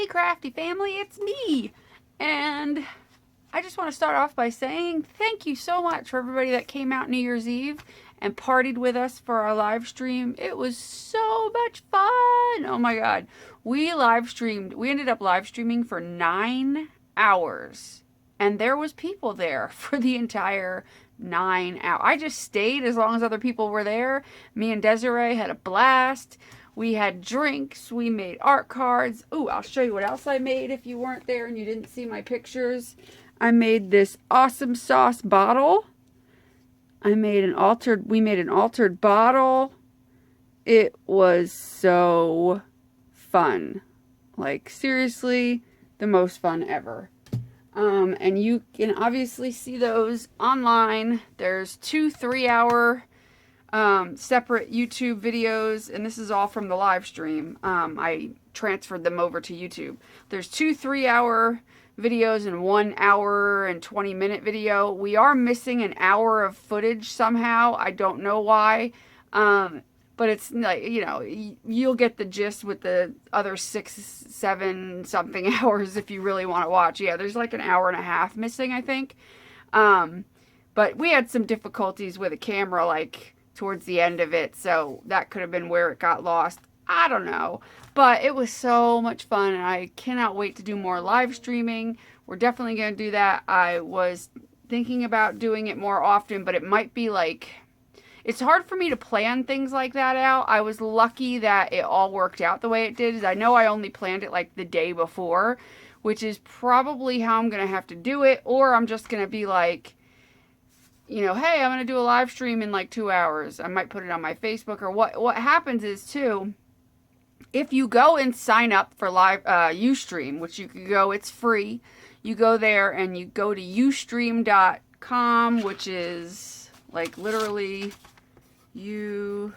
Hey crafty family, it's me. And I just want to start off by saying thank you so much for everybody that came out New Year's Eve and partied with us for our live stream. It was so much fun. Oh my God. We ended up live streaming for 9 hours. And there was people there for the entire 9 hours. I just stayed as long as other people were there. Me and Desiree had a blast. We had drinks. We made art cards. Ooh, I'll show you what else I made if you weren't there and you didn't see my pictures. I made this awesome sauce bottle. We made an altered bottle. It was so fun. Like, seriously, the most fun ever. And you can obviously see those online. There's 2 3-hour separate YouTube videos, and this is all from the live stream. I transferred them over to YouTube. There's 2 3-hour videos and 1 hour and 20-minute video. We are missing an hour of footage somehow. I don't know why. But it's like, you know, you'll get the gist with the other 6, 7 something hours if you really want to watch. Yeah, there's like an hour and a half missing, I think. But we had some difficulties with a camera, like, towards the end of it, so that could have been where it got lost. I don't know. But it was so much fun, and I cannot wait to do more live streaming. We're definitely going to do that. I was thinking about doing it more often, but it might be like... It's hard for me to plan things like that out. I was lucky that it all worked out the way it did. I know I only planned it like the day before, which is probably how I'm going to have to do it. Or I'm just going to be like, you know, hey, I'm going to do a live stream in like 2 hours. I might put it on my Facebook. Or what happens is, too, if you go and sign up for live Ustream, which you can go, it's free. You go there and you go to ustream.com, which is like literally ustream.com,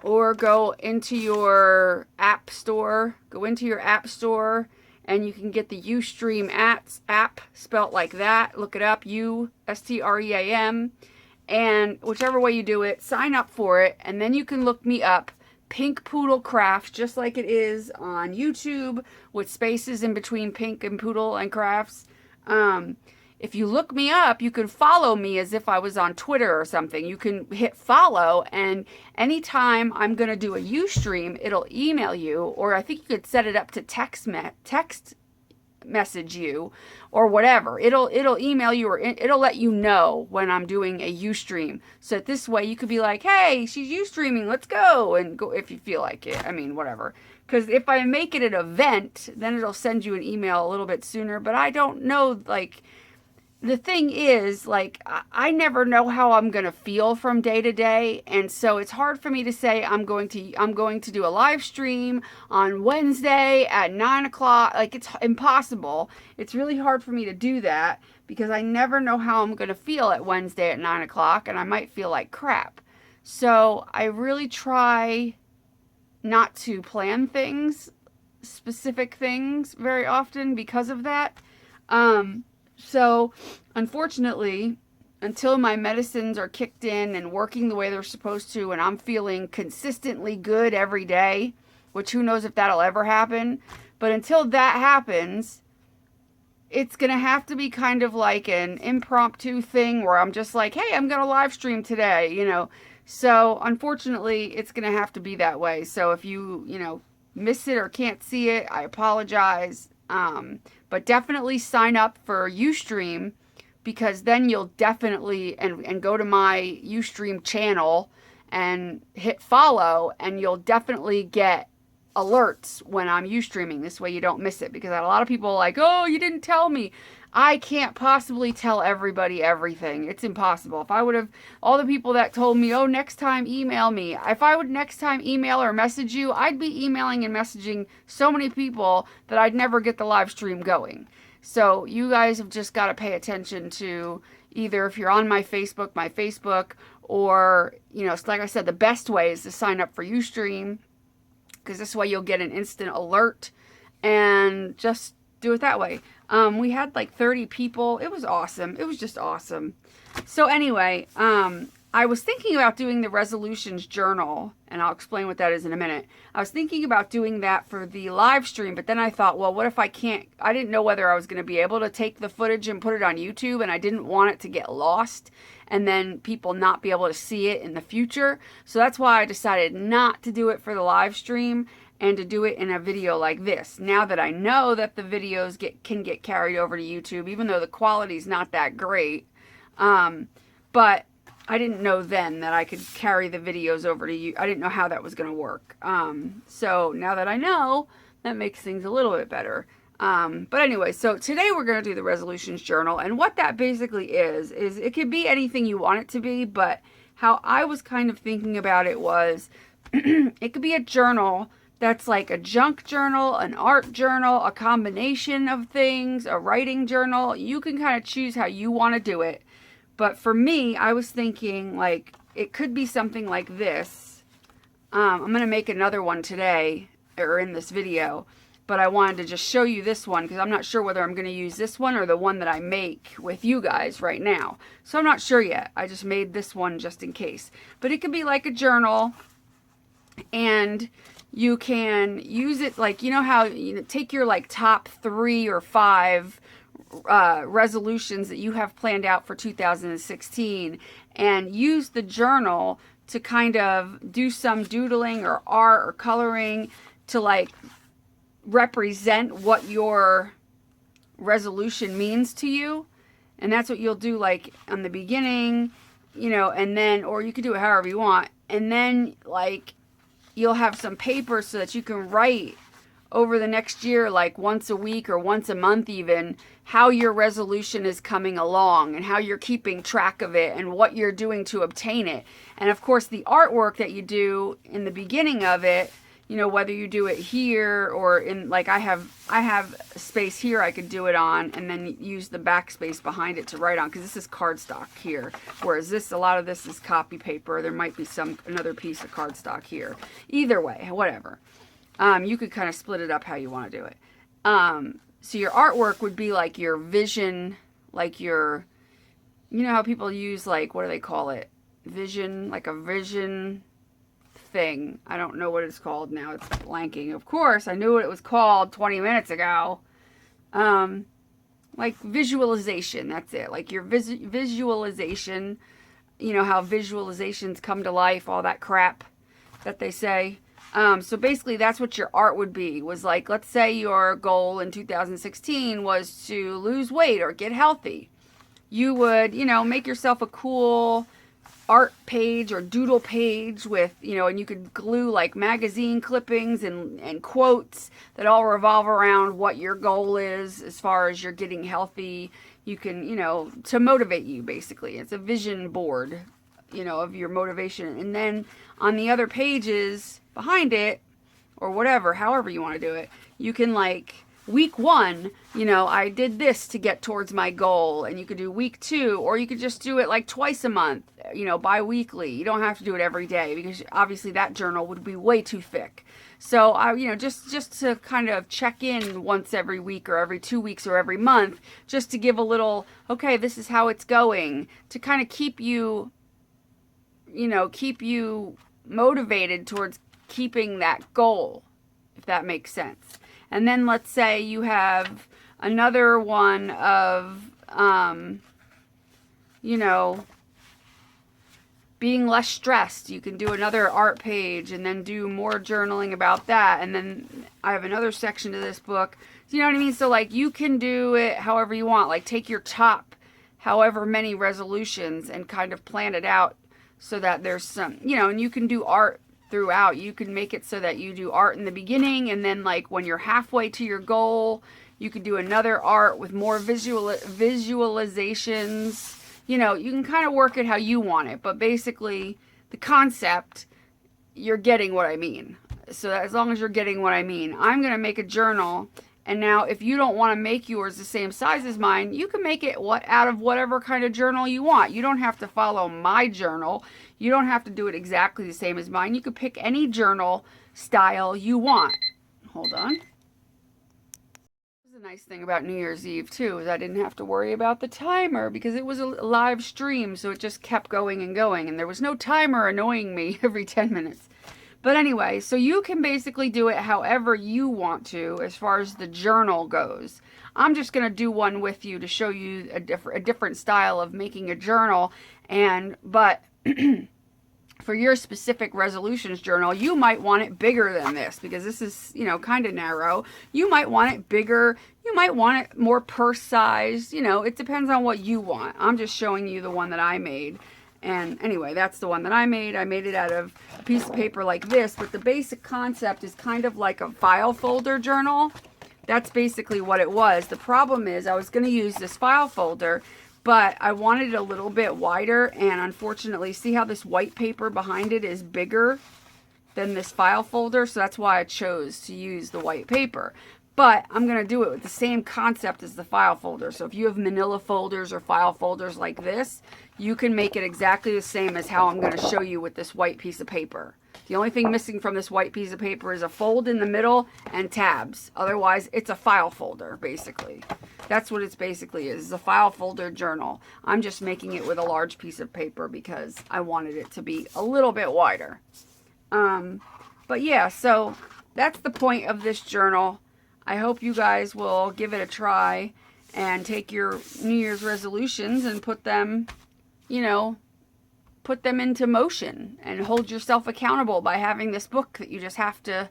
or go into your app store. Go into your app store and you can get the Ustream app spelt like that. Look it up, Ustream. And whichever way you do it, sign up for it, and then you can look me up, Pink Poodle Crafts, just like it is on YouTube, with spaces in between pink and poodle and crafts. If you look me up, you can follow me as if I was on Twitter or something. You can hit follow, and anytime I'm going to do a Ustream, it'll email you, or I think you could set it up to text message you or whatever. It'll email you, or it'll let you know when I'm doing a Ustream. So this way you could be like, hey, she's Ustreaming, let's go, and go if you feel like it. I mean, whatever. Because if I make it an event, then it'll send you an email a little bit sooner. But I don't know, like... The thing is, like, I never know how I'm going to feel from day to day, and so it's hard for me to say I'm going to do a live stream on Wednesday at 9 o'clock. Like, it's impossible. It's really hard for me to do that because I never know how I'm going to feel at Wednesday at 9 o'clock, and I might feel like crap. So I really try not to plan things, specific things, very often because of that. So, unfortunately, until my medicines are kicked in and working the way they're supposed to, and I'm feeling consistently good every day, which who knows if that'll ever happen, but until that happens, it's going to have to be kind of like an impromptu thing where I'm just like, hey, I'm going to live stream today, you know. So, unfortunately, it's going to have to be that way. So, if you, miss it or can't see it, I apologize. But definitely sign up for Ustream, because then you'll definitely, and go to my Ustream channel and hit follow, and you'll definitely get alerts when I'm Ustreaming. This way you don't miss it, because a lot of people are like, oh, you didn't tell me. I can't possibly tell everybody everything. It's impossible. If I would have, all the people that told me, oh, next time email me. If I would next time email or message you, I'd be emailing and messaging so many people that I'd never get the live stream going. So you guys have just got to pay attention to either, if you're on my Facebook, or, like I said, the best way is to sign up for Ustream, because this way you'll get an instant alert, and just do it that way. We had like 30 people. It was awesome. It was just awesome. So anyway, I I was thinking about doing the resolutions journal, and I'll explain what that is in a minute. I was thinking about doing that for the live stream, but then I thought, well, what if I can't? I didn't know whether I was going to be able to take the footage and put it on YouTube, and I didn't want it to get lost and then people not be able to see it in the future. So that's why I decided not to do it for the live stream and to do it in a video like this. Now that I know that the videos can get carried over to YouTube, even though the quality's not that great, but I didn't know then that I could carry the videos over to you. I didn't know how that was going to work. So now that I know, that makes things a little bit better. But anyway, so today we're going to do the resolutions journal. And what that basically is it could be anything you want it to be, but how I was kind of thinking about it was it could be a journal that's like a junk journal, an art journal, a combination of things, a writing journal. You can kind of choose how you want to do it. But for me, I was thinking like it could be something like this. I'm going to make another one today or in this video, but I wanted to just show you this one because I'm not sure whether I'm going to use this one or the one that I make with you guys right now. So I'm not sure yet. I just made this one just in case. But it could be like a journal, and you can use it like, you know how you take your like top 3 or 5 resolutions that you have planned out for 2016 and use the journal to kind of do some doodling or art or coloring to like represent what your resolution means to you. And that's what you'll do like on the beginning, you know, and then, or you could do it however you want. And then like you'll have some paper so that you can write over the next year, like once a week or once a month even, how your resolution is coming along and how you're keeping track of it and what you're doing to obtain it. And of course the artwork that you do in the beginning of it, you know, whether you do it here or in, like I have space here I could do it on and then use the backspace behind it to write on, because this is cardstock here, whereas this, a lot of this is copy paper. There might be another piece of cardstock here. Either way, whatever. You could kind of split it up how you want to do it. So your artwork would be like your vision, like your, you know how people use like, what do they call it? Vision, like a vision thing. I don't know what it's called now. It's blanking. Of course, I knew what it was called 20 minutes ago. Like visualization. That's it. Like your visualization. You know how visualizations come to life, all that crap that they say. So basically that's what your art would be, was like, let's say your goal in 2016 was to lose weight or get healthy. You would, you know, make yourself a cool art page or doodle page with, you know, and you could glue like magazine clippings and quotes that all revolve around what your goal is as far as you're getting healthy. You can, you know, to motivate you basically. It's a vision board, you know, of your motivation. And then on the other pages behind it, or whatever, however you want to do it, you can like week 1, you know, I did this to get towards my goal, and you could do week 2, or you could just do it like twice a month, you know, bi-weekly. You don't have to do it every day because obviously that journal would be way too thick. So I, you know, just to kind of check in once every week or every 2 weeks or every month, just to give a little, okay, this is how it's going, to kind of keep you, you know, keep you motivated towards keeping that goal, if that makes sense. And then let's say you have another one of, you know, being less stressed. You can do another art page and then do more journaling about that. And then I have another section to this book. You know what I mean? So like you can do it however you want. Like take your top however many resolutions and kind of plan it out so that there's some, you know, and you can do art throughout. You can make it so that you do art in the beginning, and then like when you're halfway to your goal, you could do another art with more visualizations. You know, you can kind of work it how you want it, but basically the concept, you're getting what I mean. So as long as you're getting what I mean, I'm going to make a journal. And now if you don't want to make yours the same size as mine, you can make it out of whatever kind of journal you want. You don't have to follow my journal. You don't have to do it exactly the same as mine. You could pick any journal style you want. Hold on. a nice thing about New Year's Eve too, is I didn't have to worry about the timer because it was a live stream, so it just kept going and going, and there was no timer annoying me every 10 minutes. But anyway, so you can basically do it however you want to as far as the journal goes. I'm just going to do one with you to show you a different style of making a journal, but for your specific resolutions journal, you might want it bigger than this because this is, kind of narrow. You might want it bigger. You might want it more purse size. It depends on what you want. I'm just showing you the one that I made. And anyway, that's the one that I made. I made it out of a piece of paper like this, but the basic concept is kind of like a file folder journal. That's basically what it was. The problem is I was going to use this file folder, but I wanted it a little bit wider, and unfortunately, see how this white paper behind it is bigger than this file folder? So that's why I chose to use the white paper. But I'm going to do it with the same concept as the file folder. So if you have manila folders or file folders like this, you can make it exactly the same as how I'm going to show you with this white piece of paper. The only thing missing from this white piece of paper is a fold in the middle and tabs. Otherwise, it's a file folder, basically. That's what it basically is, a file folder journal. I'm just making it with a large piece of paper because I wanted it to be a little bit wider. But yeah, so that's the point of this journal. I hope you guys will give it a try and take your New Year's resolutions and put them into motion and hold yourself accountable by having this book that you just have to,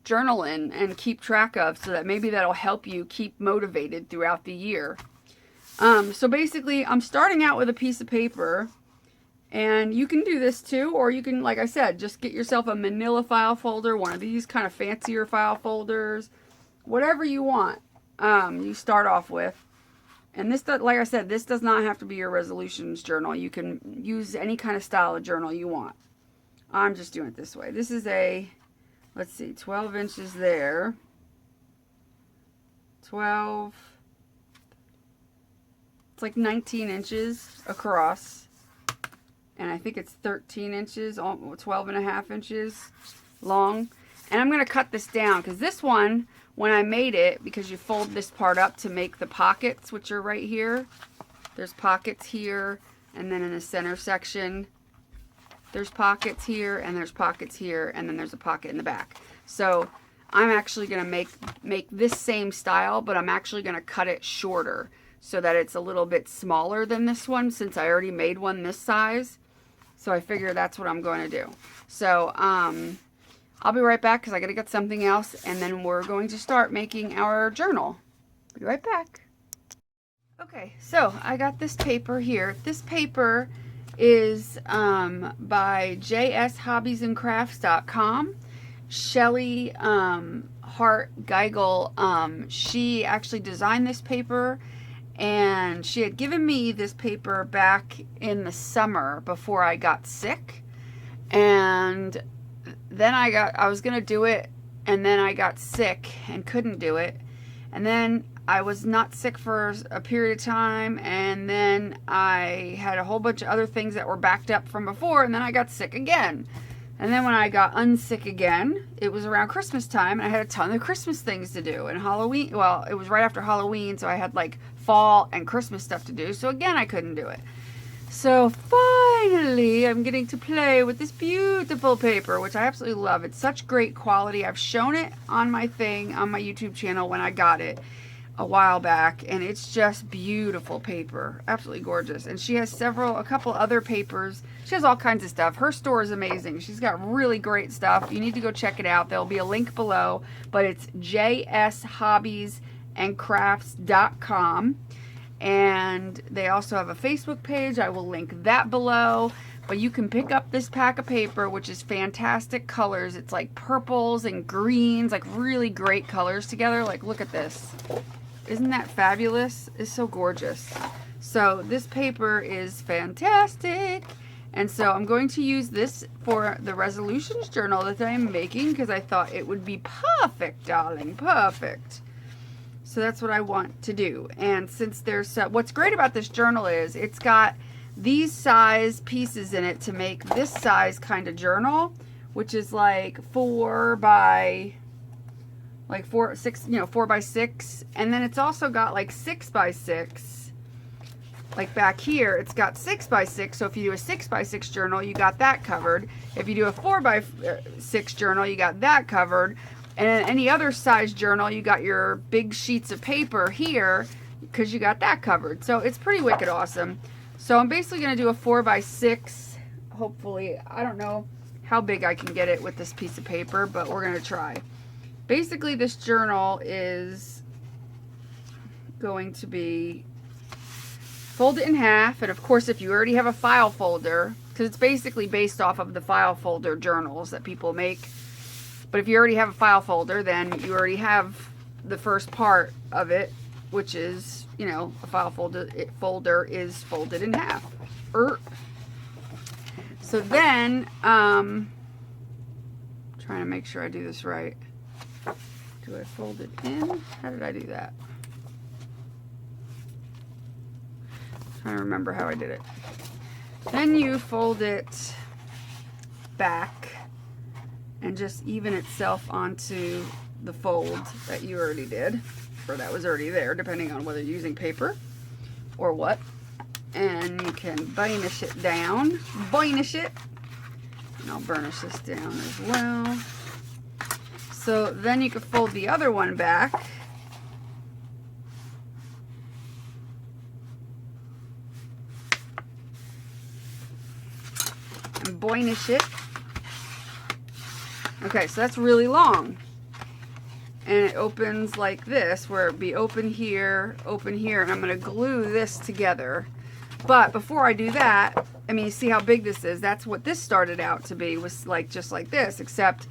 journal in and keep track of, so that maybe that'll help you keep motivated throughout the year. So basically, I'm starting out with a piece of paper, and you can do this too, or you can, like I said, just get yourself a manila file folder, one of these kind of fancier file folders, whatever you want. You start off with. And this, like I said, this does not have to be your resolutions journal. You can use any kind of style of journal you want. I'm just doing it this way. This is a, let's see, 12 inches there. 12. It's like 19 inches across. And I think it's 13 inches, 12 and a half inches long. And I'm going to cut this down because this one, when I made it, because you fold this part up to make the pockets, which are right here. There's pockets here, and then in the center section, there's pockets here, and there's pockets here, and then there's a pocket in the back. So I'm actually going to make this same style, but I'm actually going to cut it shorter so that it's a little bit smaller than this one, since I already made one this size. So I figure that's what I'm going to do. So, I'll be right back because I got to get something else, and then we're going to start making our journal. Be right back. Okay, so I got this paper here. This paper is by jshobbiesandcrafts.com. Shellie Hart Geigel, she actually designed this paper, and she had given me this paper back in the summer before I got sick. And then I was going to do it, and then I got sick and couldn't do it. And then I was not sick for a period of time, and then I had a whole bunch of other things that were backed up from before, and then I got sick again. And then when I got unsick again, it was around Christmas time, and I had a ton of Christmas things to do. And Halloween, well, it was right after Halloween, so I had like fall and Christmas stuff to do. So again, I couldn't do it. So finally, I'm getting to play with this beautiful paper, which I absolutely love. It's such great quality. I've shown it on my thing, on my YouTube channel when I got it a while back, and it's just beautiful paper. Absolutely gorgeous. And she has a couple other papers. She has all kinds of stuff. Her store is amazing. She's got really great stuff. You need to go check it out. There'll be a link below, but it's jshobbiesandcrafts.com. And they also have a Facebook page. I will link that below. But you can pick up this pack of paper, which is fantastic colors. It's like purples and greens, like really great colors together. Like, look at this. Isn't that fabulous? It's so gorgeous. So this paper is fantastic. And so I'm going to use this for the resolutions journal that I'm making because I thought it would be perfect, darling. Perfect. So that's what I want to do. And since there's what's great about this journal is it's got these size pieces in it to make this size kind of journal, which is like 4 by like 4 by 6, and then it's also got like 6 by 6. Like back here, it's got 6 by 6. So if you do a 6 by 6 journal, you got that covered. If you do a 4 by 6 journal, you got that covered. And any other size journal, you got your big sheets of paper here because you got that covered. So it's pretty wicked awesome. So I'm basically going to do a 4 by 6. Hopefully, I don't know how big I can get it with this piece of paper, but we're going to try. Basically, this journal is going to be fold it in half, and of course if you already have a file folder, because it's basically based off of the file folder journals that people make, but if you already have a file folder, then you already have the first part of it, which is, you know, a file folder is folded in half. So then, trying to make sure I do this right. Do I fold it in? How did I do that? I don't remember how I did it. Then you fold it back and just even itself onto the fold that you already did, or that was already there, depending on whether you're using paper or what. And you can burnish it down. Burnish it. And I'll burnish this down as well. So then you can fold the other one back. And burnish it. Okay, so that's really long. And it opens like this, where it'd be open here, and I'm going to glue this together. But before I do that, I mean, you see how big this is? That's what this started out to be, was like just like this, except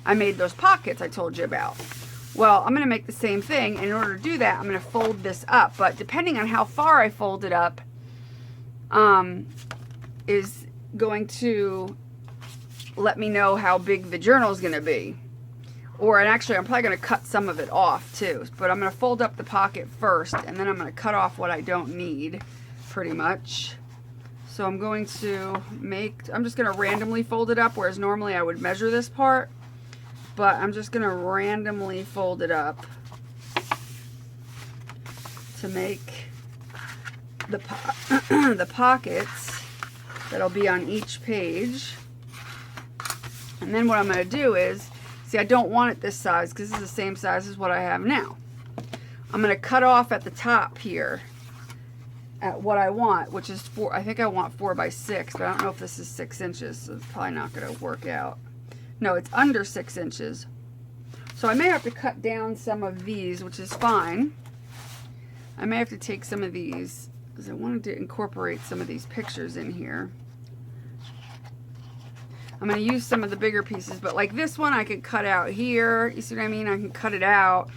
I made those pockets I told you about. Well, I'm going to make the same thing, and in order to do that, I'm going to fold this up. But depending on how far I fold it up, is going to let me know how big the journal is going to be. And actually, I'm probably going to cut some of it off too. But I'm going to fold up the pocket first, and then I'm going to cut off what I don't need, pretty much. So I'm going to I'm just going to randomly fold it up, whereas normally I would measure this part. But I'm just going to randomly fold it up to make the pockets that'll be on each page. And then what I'm going to do is, see, I don't want it this size because this is the same size as what I have now. I'm going to cut off at the top here at what I want, which is I think I want 4 by 6, but I don't know if this is 6 inches, so it's probably not going to work out. No, it's under 6 inches. So I may have to cut down some of these, which is fine. I may have to take some of these because I wanted to incorporate some of these pictures in here. I'm going to use some of the bigger pieces, but like this one I could cut out here. You see what I mean? I can cut it out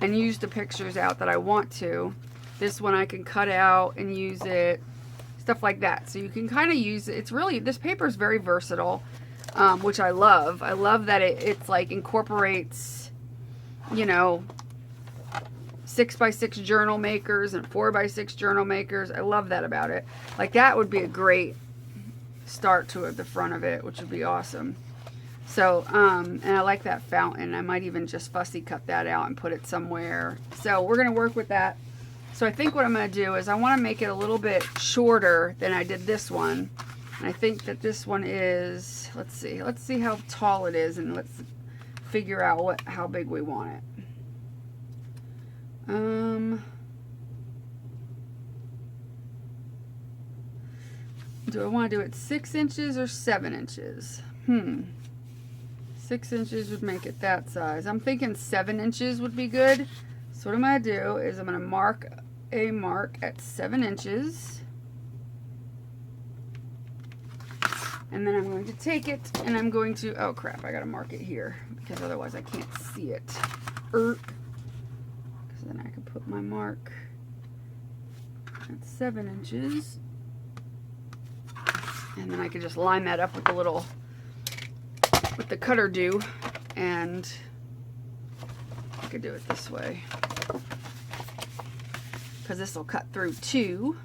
and use the pictures out that I want to. This one I can cut out and use it, stuff like that. So you can kind of use it. It's really, this paper is very versatile, which I love. I love that it's like incorporates, you know, 6 by 6 journal makers and 4 by 6 journal makers. I love that about it. Like that would be a great start to the front of it, which would be awesome. So and I like that fountain. I might even just fussy cut that out and put it somewhere. So we're going to work with that. So I think what I'm going to do is I want to make it a little bit shorter than I did this one. And I think that this one is, let's see how tall it is, and let's figure out how big we want it. Do I want to do it 6 inches or 7 inches? 6 inches would make it that size. I'm thinking 7 inches would be good. So what I'm going to do is I'm going to mark a mark at 7 inches. And then I'm going to take it and I'm going to, oh crap, I got to mark it here because otherwise I can't see it. Because then I can put my mark at 7 inches. And then I can just line that up with the cutter do, and I could do it this way because this will cut through too.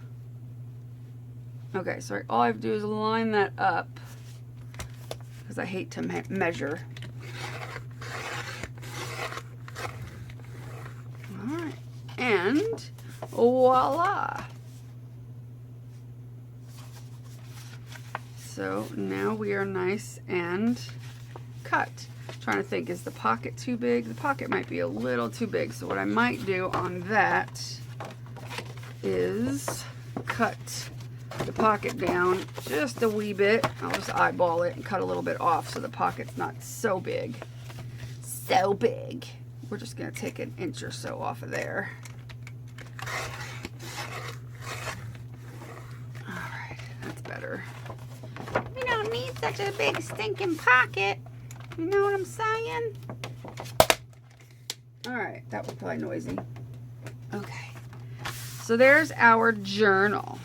Okay, so all I have to do is line that up because I hate to measure. And voila. So now we are nice and cut. Trying to think, is the pocket too big? The pocket might be a little too big. So what I might do on that is cut the pocket down just a wee bit. I'll just eyeball it and cut a little bit off so the pocket's not so big. So big. We're just gonna take an inch or so off of there. All right, that's better. We don't need such a big stinking pocket. You know what I'm saying? All right, that was probably noisy. Okay, so there's our journal.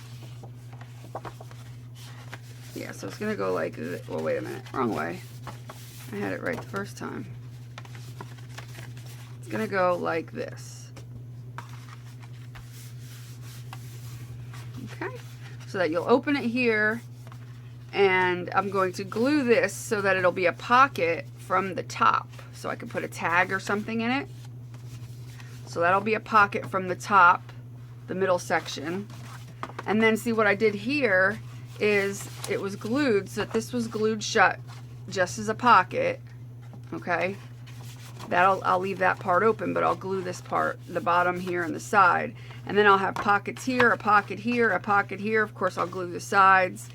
Yeah, so it's gonna go like, well, wait a minute, wrong way. I had it right the first time. It's gonna go like this. Okay, so that you'll open it here, and I'm going to glue this so that it'll be a pocket from the top, so I can put a tag or something in it. So that'll be a pocket from the top, the middle section. And then see what I did here is it was glued, so that this was glued shut just as a pocket. Okay, I'll leave that part open, but I'll glue this part, the bottom here and the side, and then I'll have pockets here, a pocket here, a pocket here. Of course, I'll glue the sides,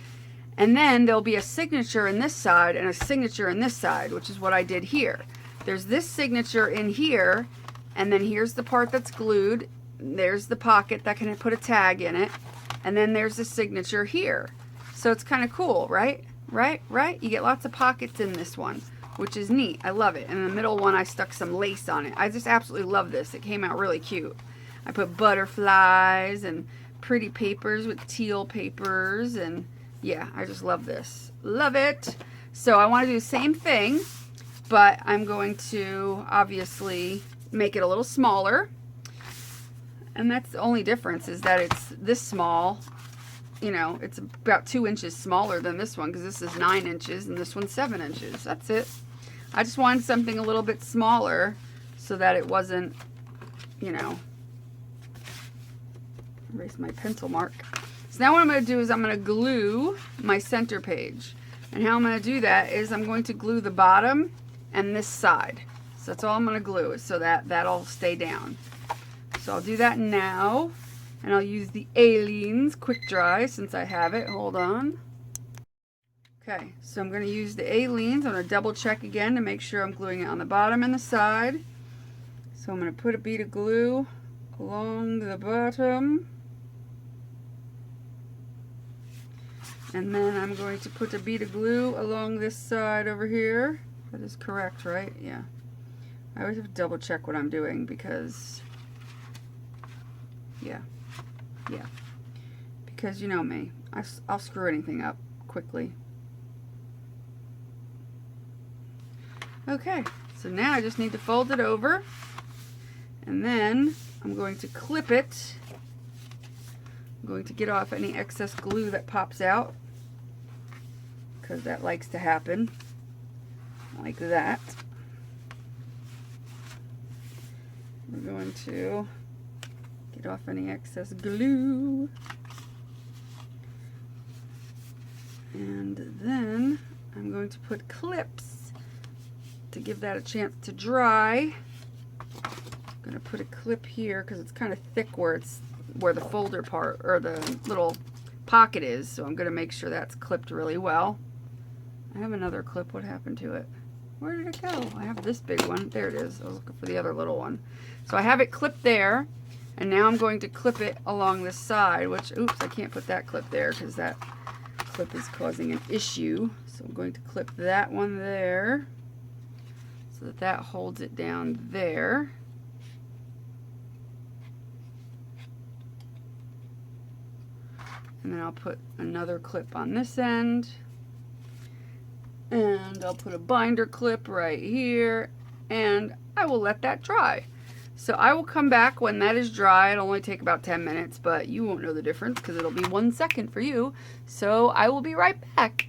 and then there'll be a signature in this side and a signature in this side, which is what I did here. There's this signature in here, and then here's the part that's glued. There's the pocket that can put a tag in it, and then there's the signature here. So it's kind of cool, right? Right? You get lots of pockets in this one, which is neat. I love it. And in the middle one, I stuck some lace on it. I just absolutely love this. It came out really cute. I put butterflies and pretty papers with teal papers, and yeah, I just love this. Love it. So I want to do the same thing, but I'm going to obviously make it a little smaller. And that's the only difference, is that it's this small. You know, it's about 2 inches smaller than this one, because this is 9 inches and this one's 7 inches. That's it. I just wanted something a little bit smaller so that it wasn't, you know, erase my pencil mark. So now what I'm going to do is I'm going to glue my center page. And how I'm going to do that is I'm going to glue the bottom and this side. So that's all I'm going to glue, is so that that'll stay down. So I'll do that now. And I'll use the Aleene's Quick Dry since I have it. Hold on. Okay, so I'm going to use the Aleene's. I'm going to double check again to make sure I'm gluing it on the bottom and the side. So I'm going to put a bead of glue along the bottom. And then I'm going to put a bead of glue along this side over here. That is correct, right? Yeah. I always have to double check what I'm doing because, yeah, because you know me, I'll screw anything up quickly. Okay, so now I just need to fold it over, and then I'm going to clip it. I'm going to get off any excess glue that pops out, because that likes to happen, like that. We're going to get off any excess glue. And then I'm going to put clips to give that a chance to dry. I'm going to put a clip here because it's kind of thick where the folder part or the little pocket is. So I'm going to make sure that's clipped really well. I have another clip. What happened to it? Where did it go? I have this big one. There it is. I was looking for the other little one. So I have it clipped there. And now I'm going to clip it along the side, which, oops, I can't put that clip there because that clip is causing an issue. So I'm going to clip that one there so that that holds it down there. And then I'll put another clip on this end. And I'll put a binder clip right here. And I will let that dry. So I will come back when that is dry. It'll only take about 10 minutes, but you won't know the difference because it'll be 1 second for you. So I will be right back.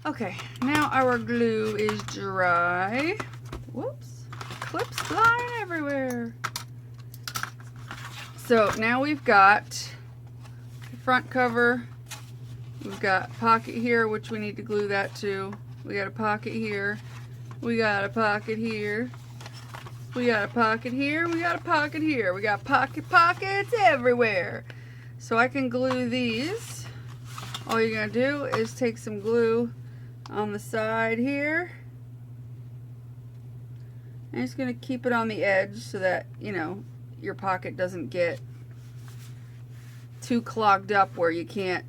Okay, now our glue is dry. Whoops, clips flying everywhere. So now we've got the front cover. We've got a pocket here, which we need to glue that to. We got a pocket here. We got a pocket here. We got a pocket here. We got a pocket here. We got pockets everywhere. So I can glue these. All you're going to do is take some glue on the side here. And just going to keep it on the edge so that, you know, your pocket doesn't get too clogged up where you can't,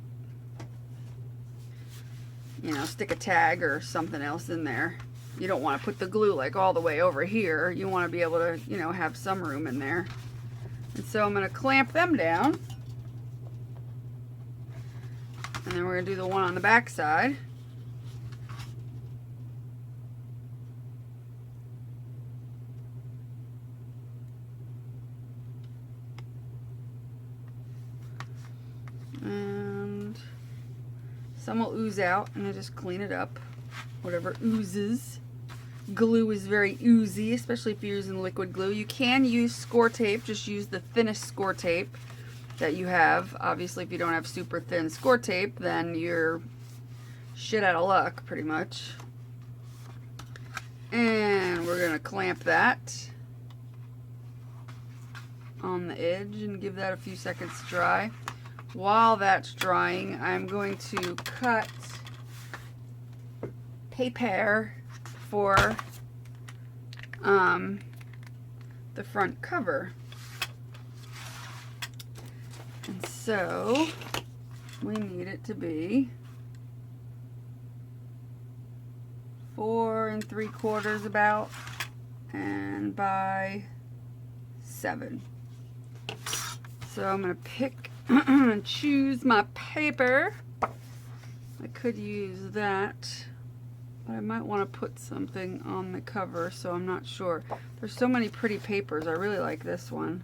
you know, stick a tag or something else in there. You don't want to put the glue like all the way over here. You want to be able to, you know, have some room in there. And so I'm going to clamp them down. And then we're going to do the one on the back side. And some will ooze out, and I just clean it up. Whatever oozes. Glue is very oozy, especially if you're using liquid glue. You can use score tape. Just use the thinnest score tape that you have. Obviously, if you don't have super thin score tape, then you're shit out of luck, pretty much. And we're going to clamp that on the edge and give that a few seconds to dry. While that's drying, I'm going to cut paper for the front cover. And so we need it to be 4 3/4 about, and by 7. So I'm going to pick and choose my paper. I could use that, but I might want to put something on the cover, so I'm not sure. There's so many pretty papers. I really like this one.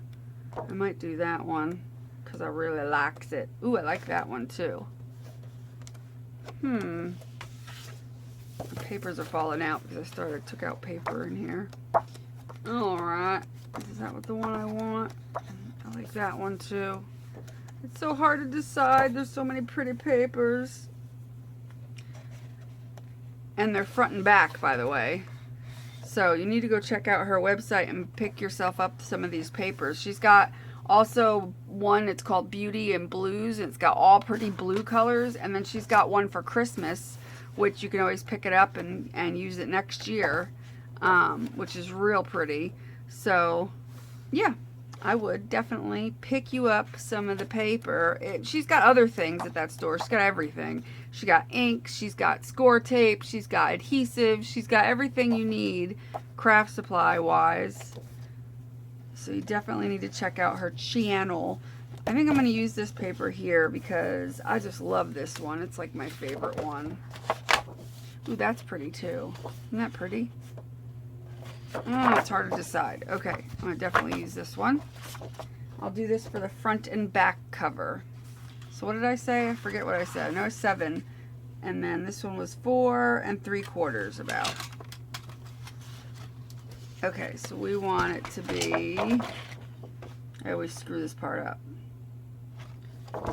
I might do that one because I really likes it. Ooh, I like that one too. The papers are falling out because I took out paper in here. Alright, is that what the one I want? I like that one too. It's so hard to decide. There's so many pretty papers. And they're front and back, by the way. So you need to go check out her website and pick yourself up some of these papers. She's got also one, it's called Beauty and Blues. And it's got all pretty blue colors. And then she's got one for Christmas, which you can always pick it up and use it next year, which is real pretty. So, yeah. I would definitely pick you up some of the paper. She's got other things at that store. She's got everything. She got ink, she's got score tape, she's got adhesive, she's got everything you need craft supply wise. So you definitely need to check out her channel. I think I'm going to use this paper here because I just love this one. It's like my favorite one. Ooh, that's pretty too. Isn't that pretty? Oh, it's hard to decide. Okay, I'm going to definitely use this one. I'll do this for the front and back cover. So what did I say? I forget what I said. No, 7. And then this one was 4 3/4 about. Okay, so we want it to be... I always screw this part up.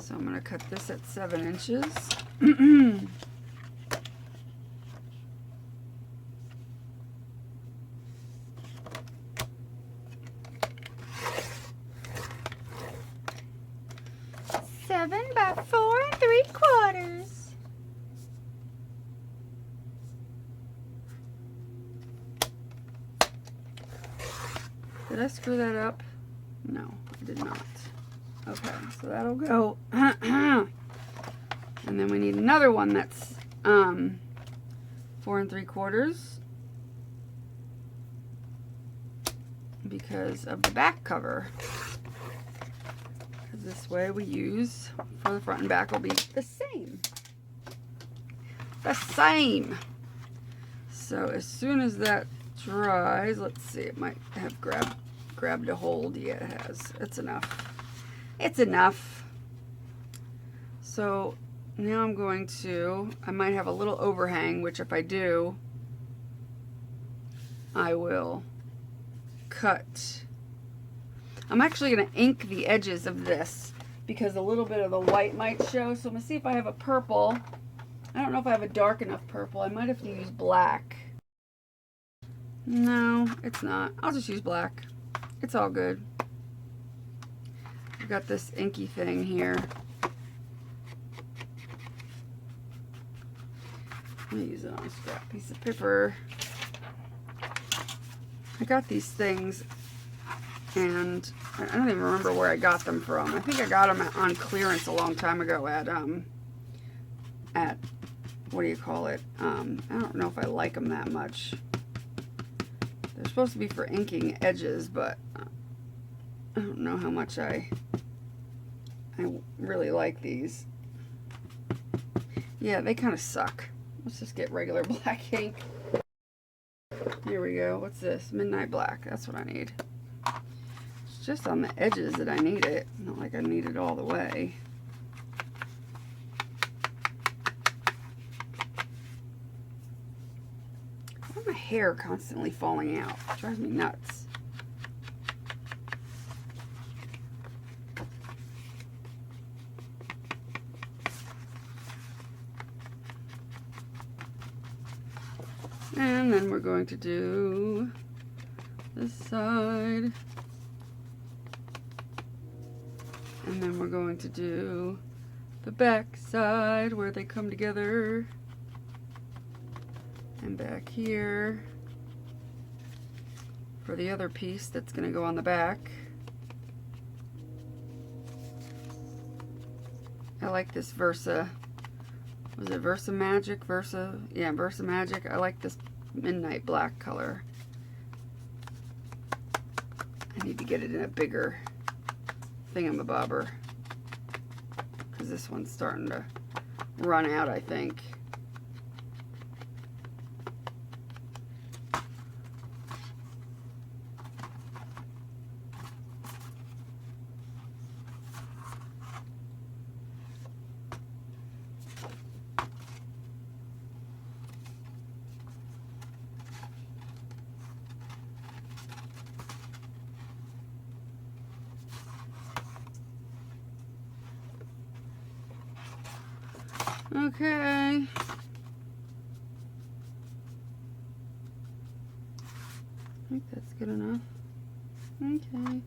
So I'm going to cut this at 7 inches. 7 by 4 3/4. Did I screw that up? No, I did not. Okay, so that'll go. And then we need another one that's 4 3/4 because of the back cover. This way we use for the front and back will be the same. The same. So as soon as that dries, let's see, it might have grabbed a hold. Yeah, it has. It's enough. It's enough. So now I'm going to, I might have a little overhang, which if I do, I will cut. I'm actually going to ink the edges of this because a little bit of the white might show. So I'm going to see if I have a purple. I don't know if I have a dark enough purple. I might have to use black. No, it's not. I'll just use black. It's all good. I've got this inky thing here. Let me use it on a scrap piece of paper. I got these things, and I don't even remember where I got them from. I think I got them on clearance a long time ago at what do you call it? I don't know if I like them that much. They're supposed to be for inking edges, but I don't know how much I really like these. Yeah, they kind of suck. Let's just get regular black ink. Here we go. What's this? Midnight Black. That's what I need. It's just on the edges that I need it. Not like I need it all the way. Why is my hair constantly falling out? It drives me nuts. And then we're going to do this side. And then we're going to do the back side where they come together. And back here for the other piece that's going to go on the back. I like this Versa. Was it Versa Magic? Yeah, Versa Magic. I like this Midnight Black color. I need to get it in a bigger thingamabobber because this one's starting to run out, I think. Okay. I think that's good enough. Okay.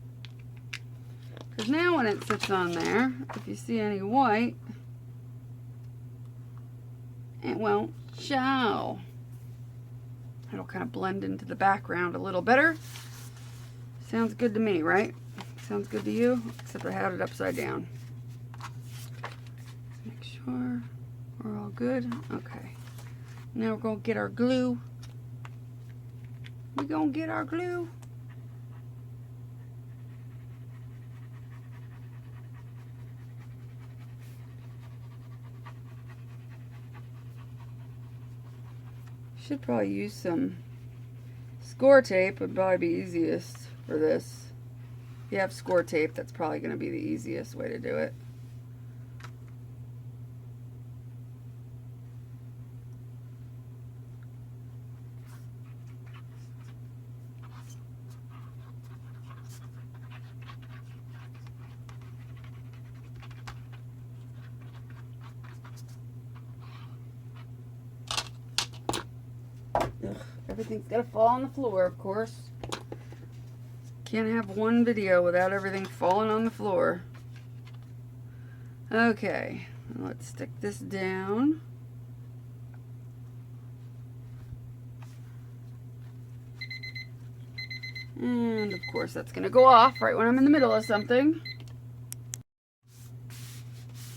Because now when it sits on there, if you see any white, it won't show. It'll kind of blend into the background a little better. Sounds good to me, right? Sounds good to you? Except I had it upside down. Make sure we're all good. Okay. Now we're going to get our glue. We're going to get our glue. Should probably use some score tape. Would probably be easiest for this. If you have score tape, that's probably going to be the easiest way to do it. Ugh, everything's got to fall on the floor, of course. Can't have one video without everything falling on the floor. Okay, let's stick this down. And of course that's going to go off right when I'm in the middle of something.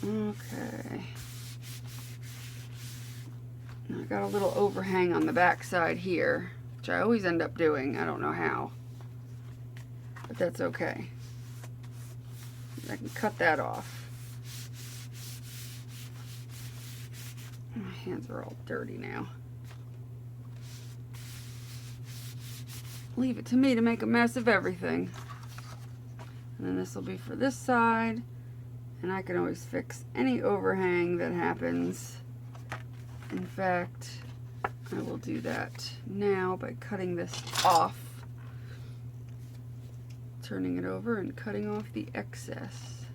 Okay. I got a little overhang on the back side here, which I always end up doing. I don't know how. But that's okay. I can cut that off. My hands are all dirty now. Leave it to me to make a mess of everything. And then this will be for this side. And I can always fix any overhang that happens. In fact, I will do that now by cutting this off. turning it over and cutting off the excess.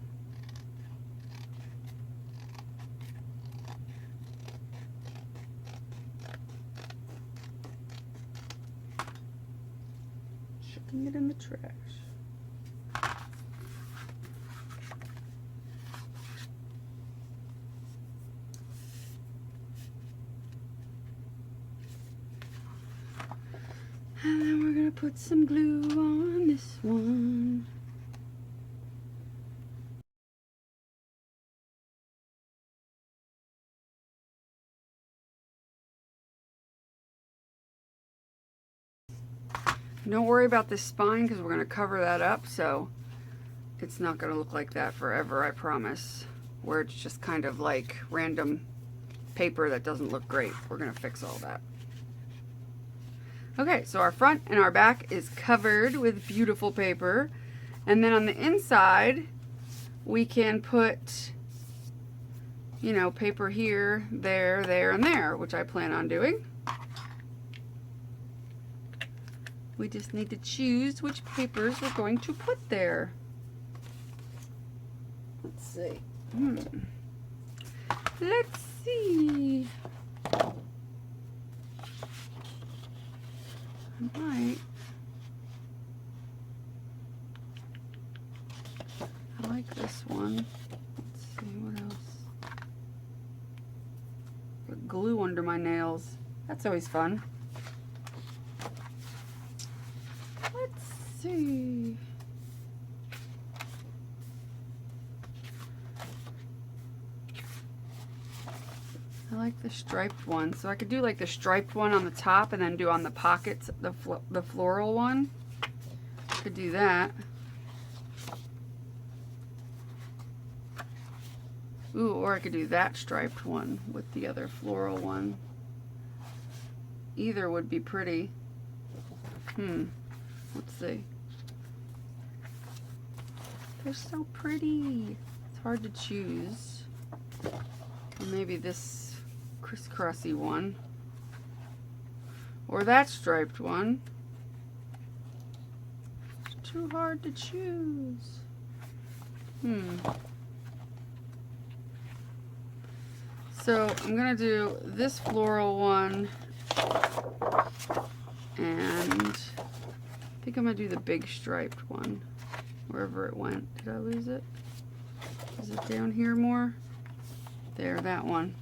Chucking it in the trash. And then we're going to put some glue on this one. Don't worry about this spine because we're going to cover that up, so it's not going to look like that forever, I promise. Where it's just kind of like random paper that doesn't look great. We're going to fix all that. Okay, so our front and our back is covered with beautiful paper. And then on the inside, we can put, you know, paper here, there, there, and there, which I plan on doing. We just need to choose which papers we're going to put there. Let's see. Let's see. Right. I like this one. Let's see what else. Put glue under my nails. That's always fun. Let's see. I like the striped one. So I could do like the striped one on the top and then do on the pockets the floral one. Could do that. Ooh, or I could do that striped one with the other floral one. Either would be pretty. Let's see. They're so pretty. It's hard to choose. Or maybe this crisscrossy one, or that striped one. It's too hard to choose. So I'm gonna do this floral one, and I think I'm gonna do the big striped one, wherever it went. Did I lose it? Is it down here more? There, that one.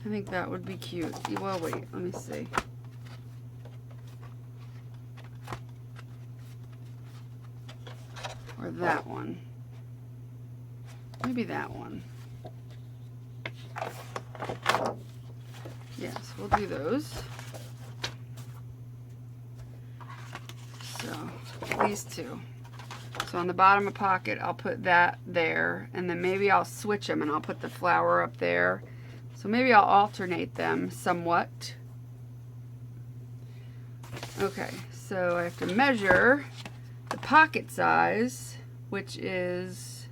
I think that would be cute. Well, wait, let me see. Or that one. Maybe that one. Yes, we'll do those. So, these two. So on the bottom of pocket, I'll put that there, and then maybe I'll switch them and I'll put the flower up there. So maybe I'll alternate them somewhat. Okay, so I have to measure the pocket size, which is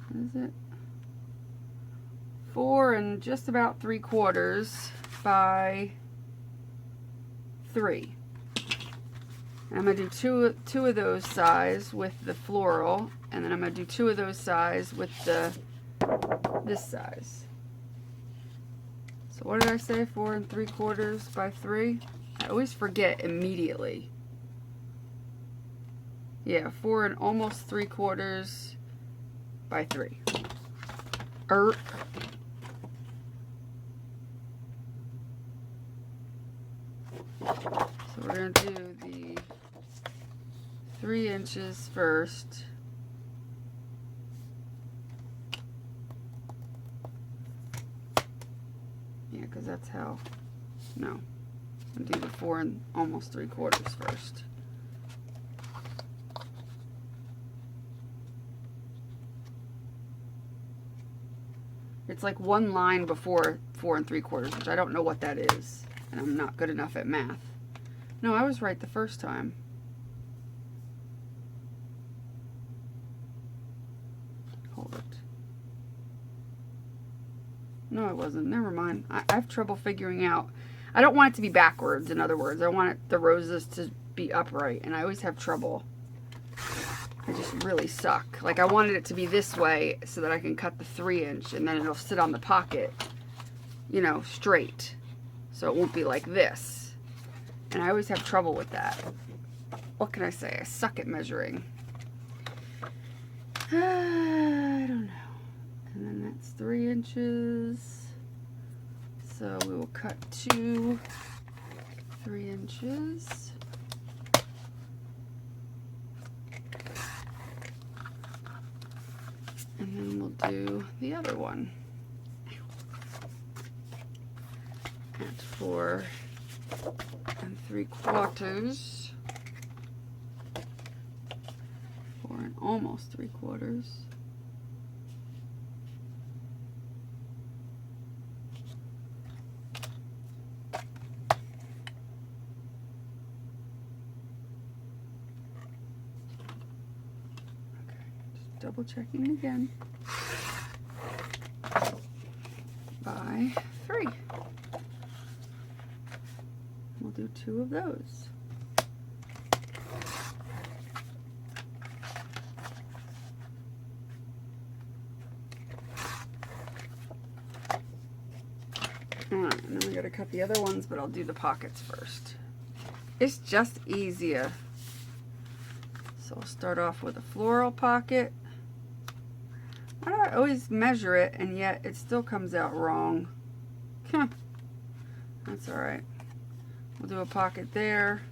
what is it? 4 and just about 3/4 by 3. And I'm going to do two of those size with the floral, and then I'm going to do 2 of those size with this size. So what did I say? 4 3/4 by 3? I always forget immediately. Yeah, 4 and almost 3/4 by 3. So we're going to do the 3 inches first. Yeah, because that's how, no. I'll do the 4 and almost 3/4 first. It's like one line before 4 3/4, which I don't know what that is. And I'm not good enough at math. No, I was right the first time. Hold it. No, it wasn't. Never mind. I have trouble figuring out. I don't want it to be backwards, in other words. I want the roses to be upright, and I always have trouble. I just really suck. Like, I wanted it to be this way so that I can cut the 3-inch, and then it'll sit on the pocket, you know, straight. So it won't be like this. And I always have trouble with that. What can I say? I suck at measuring. I don't know. And then that's 3 inches. So we will cut 2 3 inches. And then we'll do the other one at 4 3/4. 4 and almost 3/4. Double checking again. By 3. We'll do 2 of those. Alright, and then we gotta cut the other ones, but I'll do the pockets first. It's just easier. So I'll start off with a floral pocket. Why do I always measure it and yet it still comes out wrong? Huh. That's alright. We'll do a pocket there,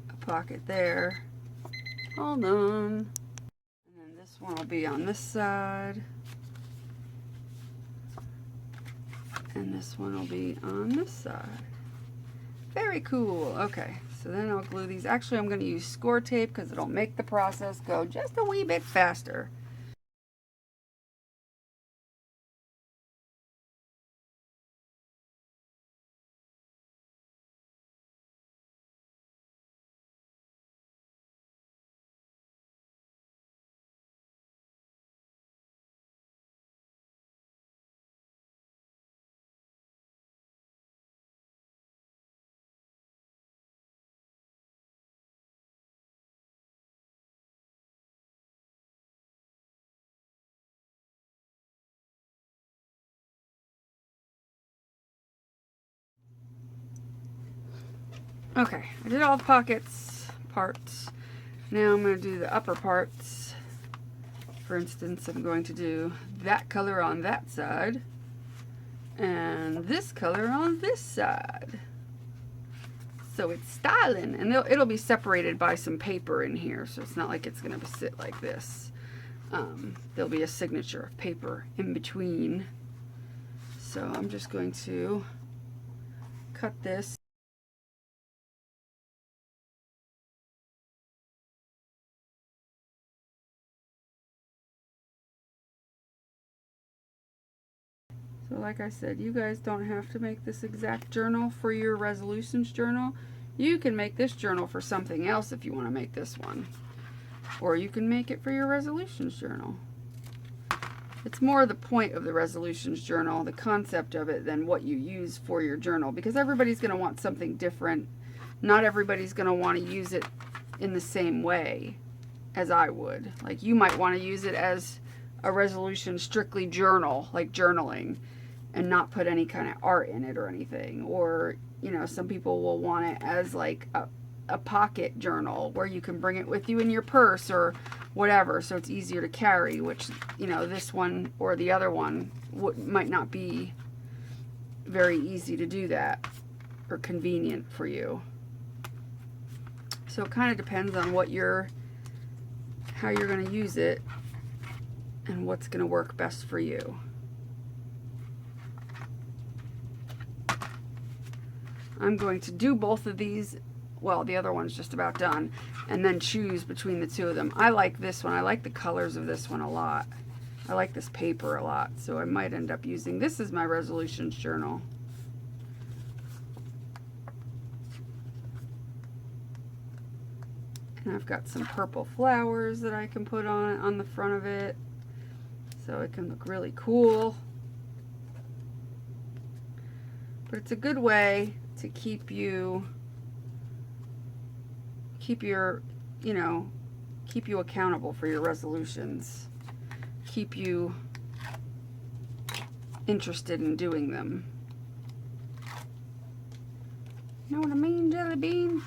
a pocket there. Hold on. And then this one will be on this side. And this one will be on this side. Very cool. Okay, so then I'll glue these. Actually, I'm going to use score tape because it'll make the process go just a wee bit faster. Okay, I did all the pockets parts. Now I'm going to do the upper parts. For instance, I'm going to do that color on that side and this color on this side. So it's styling, and it'll be separated by some paper in here, so it's not like it's going to sit like this. There'll be a signature of paper in between. So I'm just going to cut this. So like I said, you guys don't have to make this exact journal for your resolutions journal. You can make this journal for something else if you want to make this one. Or you can make it for your resolutions journal. It's more the point of the resolutions journal, the concept of it, than what you use for your journal. Because everybody's going to want something different. Not everybody's going to want to use it in the same way as I would. Like, you might want to use it as a resolution strictly journal, like journaling, and not put any kind of art in it or anything. Or, you know, some people will want it as like a pocket journal where you can bring it with you in your purse or whatever, so it's easier to carry, which, you know, this one or the other one might not be very easy to do that or convenient for you. So it kind of depends on what how you're going to use it and what's going to work best for you. I'm going to do both of these, well, the other one's just about done, and then choose between the two of them. I like this one. I like the colors of this one a lot. I like this paper a lot, so I might end up using this as my resolutions journal. And I've got some purple flowers that I can put on the front of it, so it can look really cool. But it's a good way to keep your, you know, keep you accountable for your resolutions. Keep you interested in doing them. You know what I mean, Jelly Bean?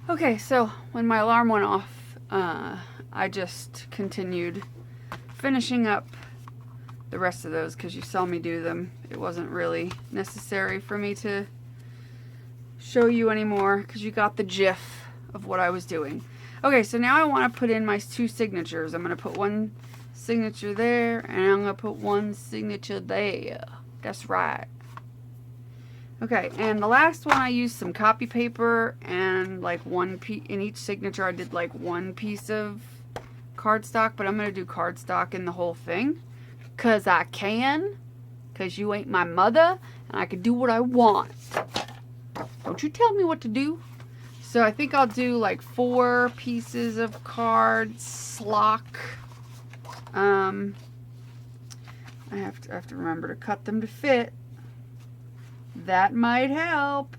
Okay, so when my alarm went off, I just continued finishing up the rest of those because you saw me do them. It wasn't really necessary for me to show you anymore because you got the gif of what I was doing. Okay, so now I want to put in my 2 signatures. I'm going to put one signature there, and I'm going to put one signature there. That's right. Okay, and the last one I used some copy paper and like one piece in each signature. I did like one piece of cardstock, but I'm going to do cardstock in the whole thing because I can, because you ain't my mother and I can do what I want. Don't you tell me what to do. So I think I'll do like 4 pieces of cardstock. I have to remember to cut them to fit. That might help.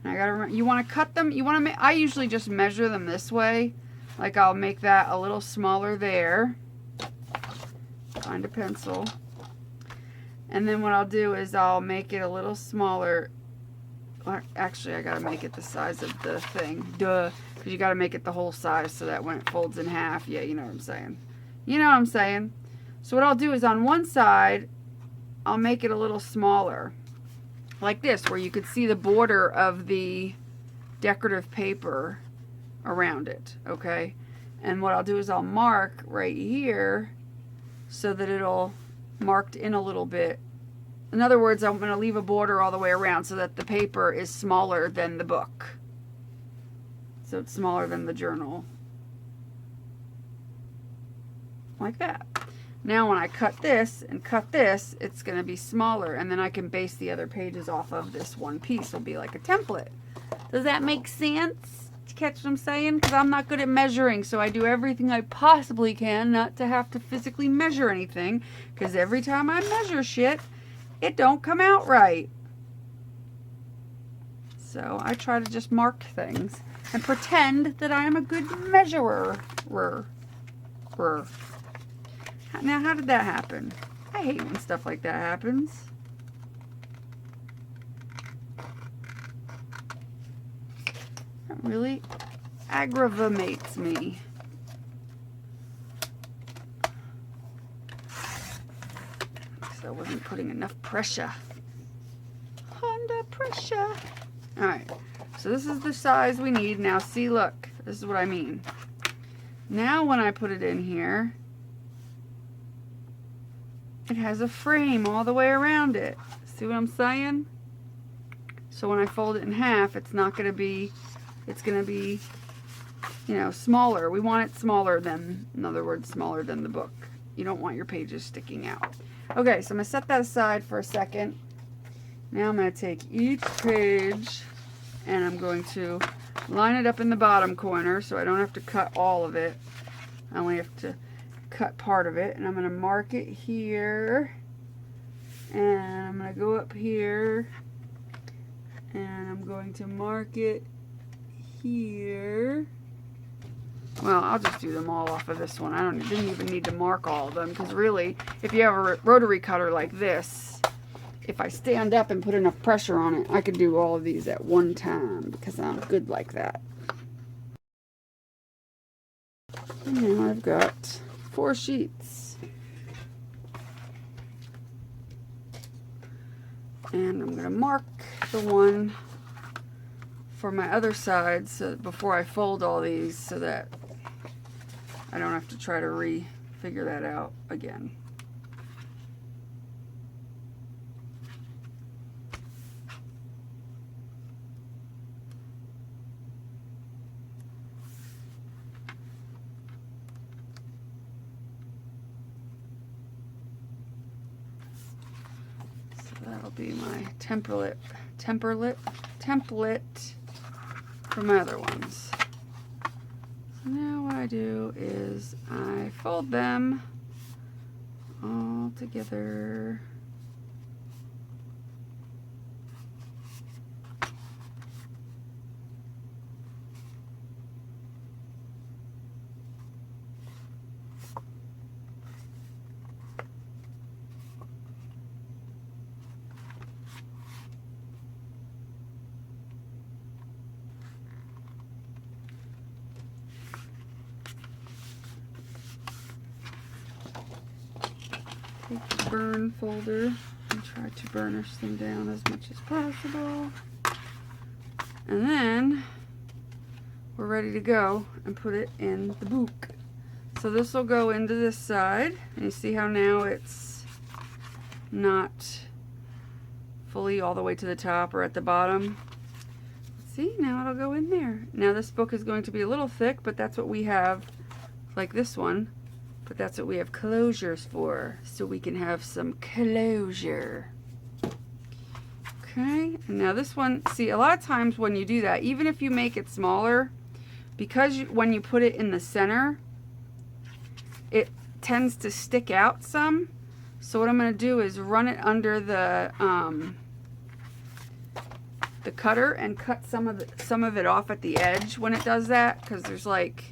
I gotta remember, you want to cut them. You want to. I usually just measure them this way. Like I'll make that a little smaller there. Find a pencil. And then what I'll do is I'll make it a little smaller. Actually, I gotta make it the size of the thing. Duh. Because you gotta make it the whole size so that when it folds in half, yeah, you know what I'm saying. You know what I'm saying. So what I'll do is on one side, I'll make it a little smaller. Like this, where you could see the border of the decorative paper around it, okay? And what I'll do is I'll mark right here so that it'll marked in a little bit. In other words, I'm going to leave a border all the way around so that the paper is smaller than the book. So it's smaller than the journal. Like that. Now when I cut this and cut this, it's going to be smaller, and then I can base the other pages off of this one piece. It'll be like a template. Does that make sense? Do you catch what I'm saying? Because I'm not good at measuring, so I do everything I possibly can not to have to physically measure anything, because every time I measure shit, it don't come out right. So I try to just mark things and pretend that I am a good measurer. Now, how did that happen? I hate when stuff like that happens. That really aggravates me. So I wasn't putting enough pressure. Under pressure. Alright, so this is the size we need. Now see, look, this is what I mean. Now when I put it in here, it has a frame all the way around it. See what I'm saying? So when I fold it in half, it's not going to be, it's going to be, you know, smaller. We want it smaller than, in other words, smaller than the book. You don't want your pages sticking out. Okay, so I'm going to set that aside for a second. Now I'm going to take each page and I'm going to line it up in the bottom corner so I don't have to cut all of it. I only have to cut part of it, and I'm going to mark it here, and I'm going to go up here, and I'm going to mark it here. Well, I'll just do them all off of this one. Didn't even need to mark all of them, because really, if you have a rotary cutter like this, if I stand up and put enough pressure on it, I could do all of these at one time, because I'm good like that. And now I've got 4 sheets. And I'm going to mark the one for my other side so before I fold all these so that I don't have to try to re-figure that out again. be my template for my other ones. So now what I do is I fold them all together. Take the burn folder and try to burnish them down as much as possible. And then we're ready to go and put it in the book. So this will go into this side. And you see how now it's not fully all the way to the top or at the bottom. See, now it'll go in there. Now this book is going to be a little thick, but that's what we have, like this one. But that's what we have closures for, so we can have some closure. Okay, and now this one, see, a lot of times when you do that, even if you make it smaller, because when you put it in the center, it tends to stick out some. So what I'm going to do is run it under the cutter and cut some of it off at the edge when it does that, because there's like,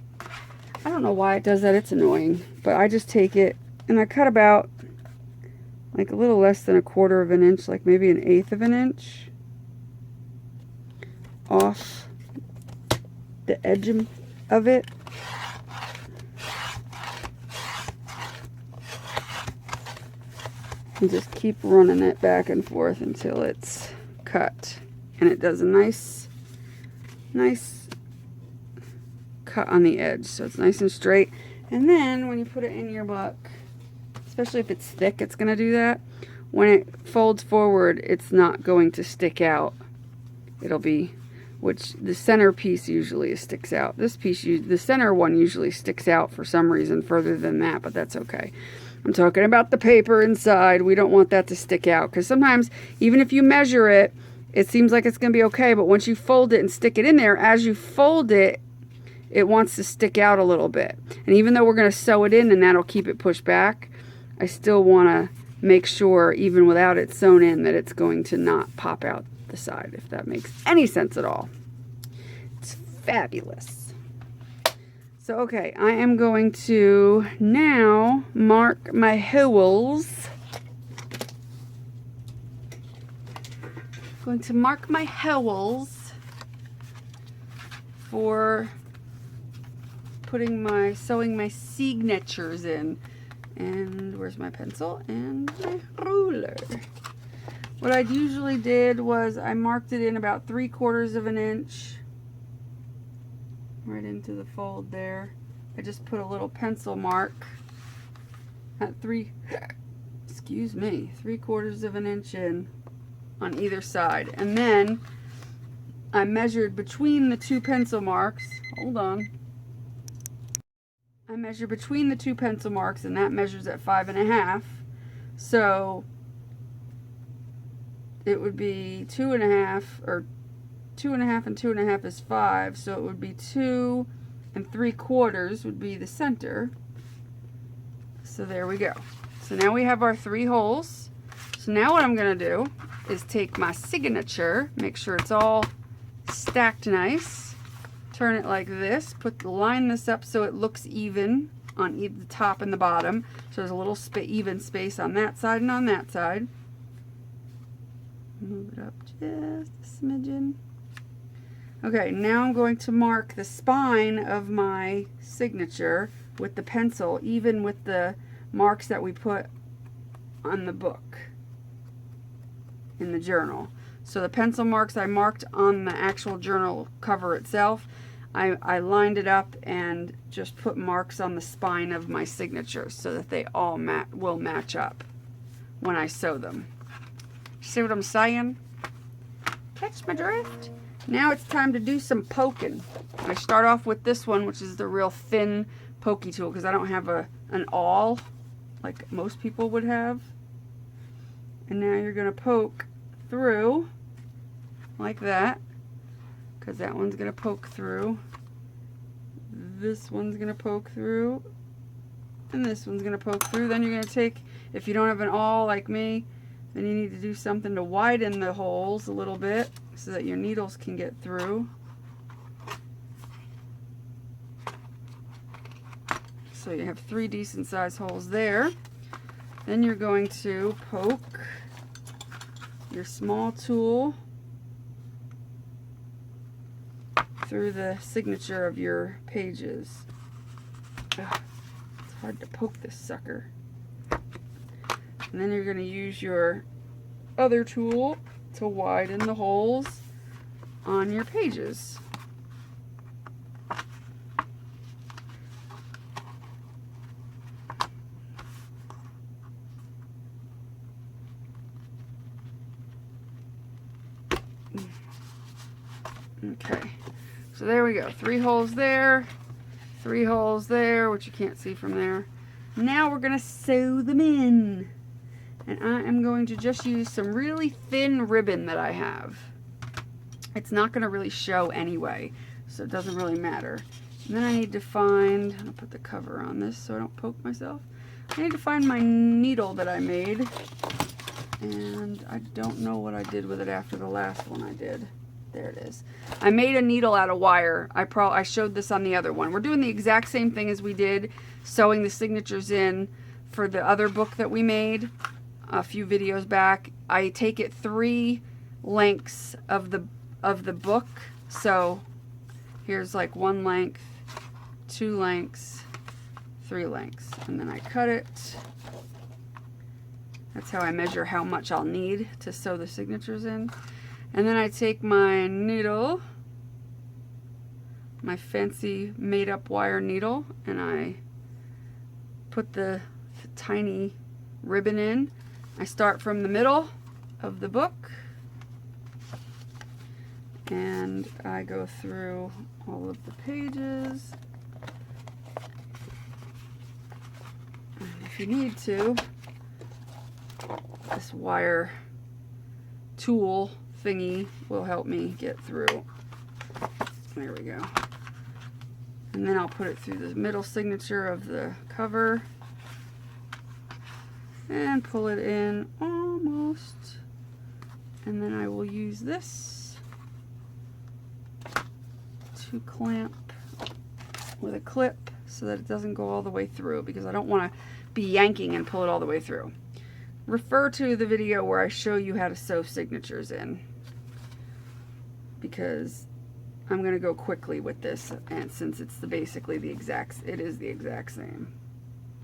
I don't know why it does that, it's annoying, but I just take it and I cut about like a little less than 1/4 of an inch, like maybe 1/8 of an inch off the edge of it. And just keep running it back and forth until it's cut. And it does a nice cut on the edge, so it's nice and straight. And then when you put it in your book, especially if it's thick, it's going to do that. When it folds forward, it's not going to stick out. It'll be, which the center piece usually sticks out. This piece, the center one usually sticks out for some reason further than that, but that's okay. I'm talking about the paper inside. We don't want that to stick out, because sometimes even if you measure it, it seems like it's going to be okay, but once you fold it and stick it in there, as you fold it, it wants to stick out a little bit. And even though we're going to sew it in and that'll keep it pushed back, I still want to make sure, even without it sewn in, that it's going to not pop out the side, if that makes any sense at all. It's fabulous. So, okay, I am going to now mark my holes. Going to mark my holes for sewing my signatures in. And where's my pencil and my ruler? What I usually did was I marked it in about 3/4 of an inch right into the fold there. I just put a little pencil mark at 3/4 of an inch in on either side. And then I measured between the two pencil marks. Hold on. I measure between the two pencil marks, and that measures at 5.5. So it would be 2.5, or 2.5 and 2.5 is 5. So it would be 2 3/4 would be the center. So there we go. So now we have our 3 holes. So now what I'm going to do is take my signature, make sure it's all stacked nice, turn it like this, line this up so it looks even on the top and the bottom, so there's a little even space on that side and on that side. Move it up just a smidgen. Okay, now I'm going to mark the spine of my signature with the pencil, even with the marks that we put on the book in the journal. So the pencil marks I marked on the actual journal cover itself, I lined it up and just put marks on the spine of my signature so that they all will match up when I sew them. See what I'm saying? Catch my drift? Now it's time to do some poking. I start off with this one, which is the real thin pokey tool, because I don't have an awl like most people would have. And now you're going to poke through like that, because that one's going to poke through. This one's going to poke through. And this one's going to poke through. Then you're going to take, if you don't have an awl like me, then you need to do something to widen the holes a little bit so that your needles can get through. So you have 3 decent sized holes there. Then you're going to poke your small tool through the signature of your pages. Ugh, it's hard to poke this sucker. And then you're going to use your other tool to widen the holes on your pages. Okay, so there we go. 3 holes there, 3 holes there, which you can't see from there. Now we're going to sew them in. And I am going to just use some really thin ribbon that I have. It's not going to really show anyway, so it doesn't really matter. And then I need to find, I'll put the cover on this so I don't poke myself. I need to find my needle that I made. And I don't know what I did with it after the last one I did. There it is. I made a needle out of wire. I showed this on the other one. We're doing the exact same thing as we did sewing the signatures in for the other book that we made a few videos back. I take it 3 lengths of the book. So here's like 1 length, 2 lengths, 3 lengths, and then I cut it. That's how I measure how much I'll need to sew the signatures in. And then I take my needle, my fancy made up wire needle, and I put the tiny ribbon in. I start from the middle of the book and I go through all of the pages. And if you need to, this wire tool thingy will help me get through. There we go. And then I'll put it through the middle signature of the cover and pull it in almost. And then I will use this to clamp with a clip so that it doesn't go all the way through, because I don't want to be yanking and pull it all the way through. Refer to the video where I show you how to sew signatures in, because I'm going to go quickly with this, and since it's basically the exact same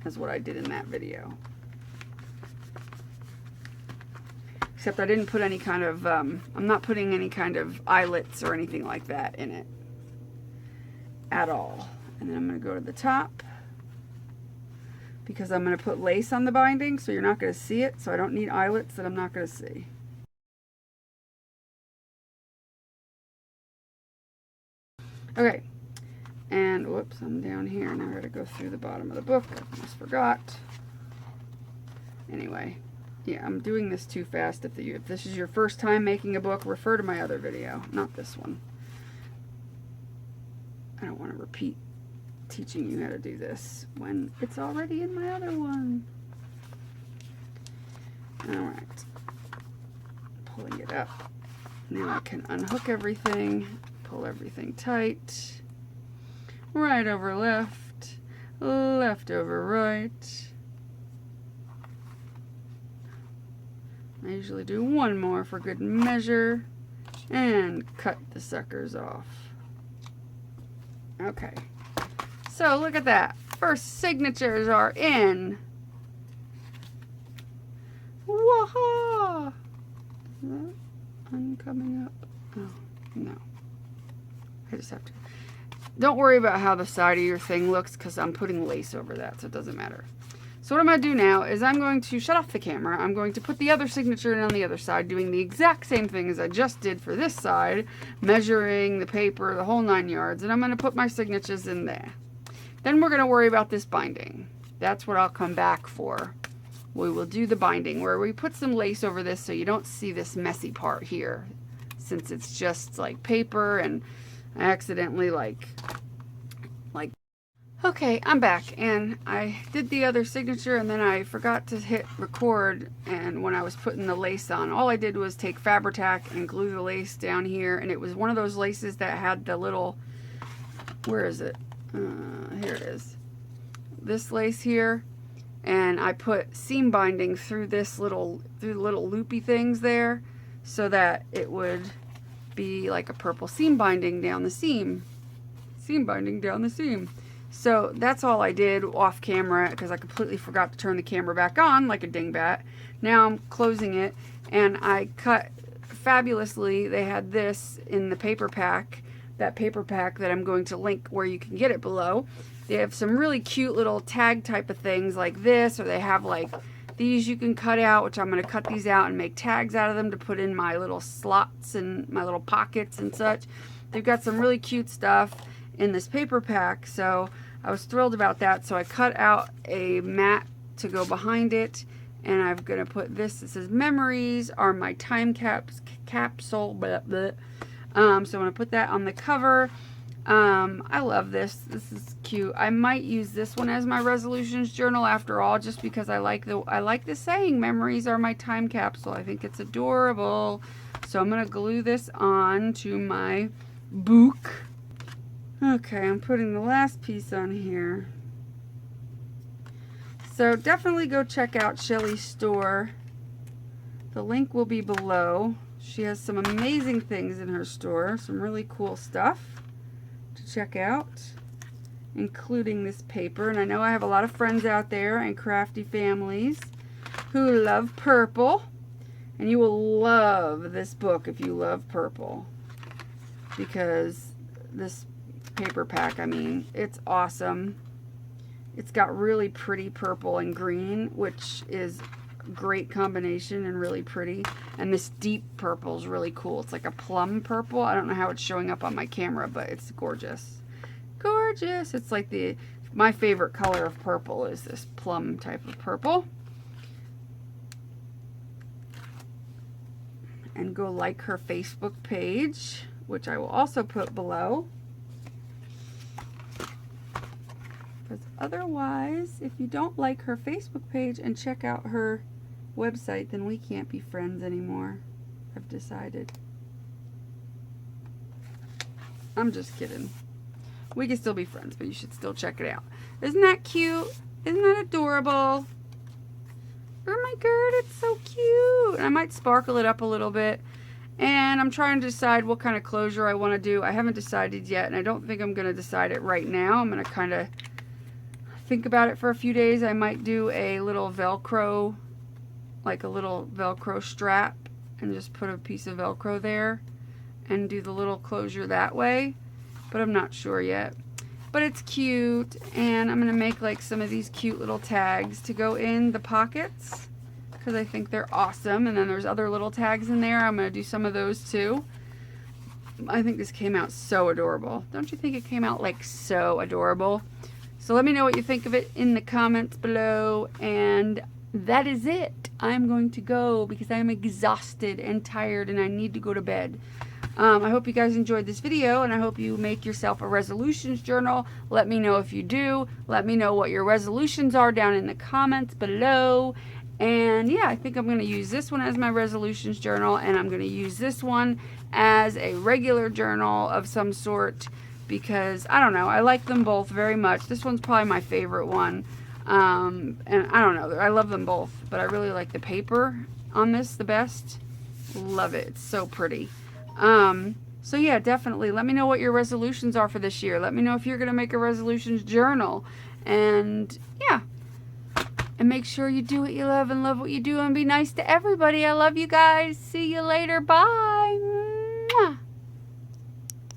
as what I did in that video. Except I didn't put any kind of, I'm not putting any kind of eyelets or anything like that in it at all. And then I'm going to go to the top, because I'm going to put lace on the binding, so you're not going to see it, so I don't need eyelets that I'm not going to see. Okay, and whoops, I'm down here, and I gotta go through the bottom of the book. I almost forgot. Anyway, yeah, I'm doing this too fast. If this is your first time making a book, refer to my other video, not this one. I don't want to repeat teaching you how to do this when it's already in my other one. Alright, pulling it up. Now I can unhook everything. Pull everything tight. Right over left, left over right. I usually do one more for good measure and cut the suckers off. Okay, so look at that. First signatures are in. Waha! Is that one coming up? Oh, no. I just have to. Don't worry about how the side of your thing looks, because I'm putting lace over that, so it doesn't matter. So what I'm going to do now is I'm going to shut off the camera. I'm going to put the other signature in on the other side, doing the exact same thing as I just did for this side, measuring the paper, the whole 9 yards, and I'm going to put my signatures in there. Then we're going to worry about this binding. That's what I'll come back for we will do the binding, where we put some lace over this so you don't see this messy part here, since it's just like paper, and I accidentally like okay, I'm back, and I did the other signature, and then I forgot to hit record, and when I was putting the lace on, all I did was take Fabri-Tac and glue the lace down here, and it was one of those laces that had the little, where is it? Here it is. This lace here, and I put seam binding through this little, loopy things there, so that it would be like a purple seam binding down the seam. Seam binding down the seam. So that's all I did off camera, because I completely forgot to turn the camera back on like a dingbat. Now I'm closing it, and I cut fabulously. They had this in the paper pack, that paper pack that I'm going to link where you can get it below. They have some really cute little tag type of things like this, or they have like these you can cut out, which I'm going to cut these out and make tags out of them to put in my little slots and my little pockets and such. They've got some really cute stuff in this paper pack, so I was thrilled about that. So I cut out a mat to go behind it, and I'm gonna put this. It says memories are my time capsule. Blah, blah. So I'm gonna put that on the cover. I love this. This is cute. I might use this one as my resolutions journal after all, just because I like the saying, memories are my time capsule. I think it's adorable. So I'm gonna glue this on to my book. Okay, I'm putting the last piece on here. So definitely go check out Shellie's store. The link will be below. She has some amazing things in her store, some really cool stuff to check out, including this paper. And I know I have a lot of friends out there and crafty families who love purple, and you will love this book if you love purple, because this paper pack, I mean, it's awesome. It's got really pretty purple and green, which is a great combination and really pretty. And this deep purple is really cool. It's like a plum purple. I don't know how it's showing up on my camera, but it's gorgeous. Gorgeous. It's like my favorite color of purple is this plum type of purple. And go like her Facebook page, which I will also put below. Because otherwise, if you don't like her Facebook page and check out her website, then we can't be friends anymore. I've decided. I'm just kidding. We can still be friends, but you should still check it out. Isn't that cute? Isn't that adorable? Oh my god, it's so cute. And I might sparkle it up a little bit. And I'm trying to decide what kind of closure I want to do. I haven't decided yet, and I don't think I'm going to decide it right now. I'm going to kind of think about it for a few days. I might do a little Velcro, like a little Velcro strap, and just put a piece of Velcro there and do the little closure that way. But I'm not sure yet. But it's cute, and I'm going to make like some of these cute little tags to go in the pockets, because I think they're awesome. And then there's other little tags in there. I'm going to do some of those too. I think this came out so adorable. Don't you think it came out like so adorable? So let me know what you think of it in the comments below. And that is it. I'm going to go because I'm exhausted and tired and I need to go to bed. I hope you guys enjoyed this video, and I hope you make yourself a resolutions journal. Let me know if you do. Let me know what your resolutions are down in the comments below. And yeah, I think I'm going to use this one as my resolutions journal, and I'm going to use this one as a regular journal of some sort, because I don't know, I like them both very much. This one's probably my favorite one. And I don't know, I love them both, but I really like the paper on this the best. Love it. It's so pretty. So yeah, definitely let me know what your resolutions are for this year. Let me know if you're going to make a resolutions journal. And yeah, and make sure you do what you love and love what you do and be nice to everybody. I love you guys. See you later. Bye. Mwah.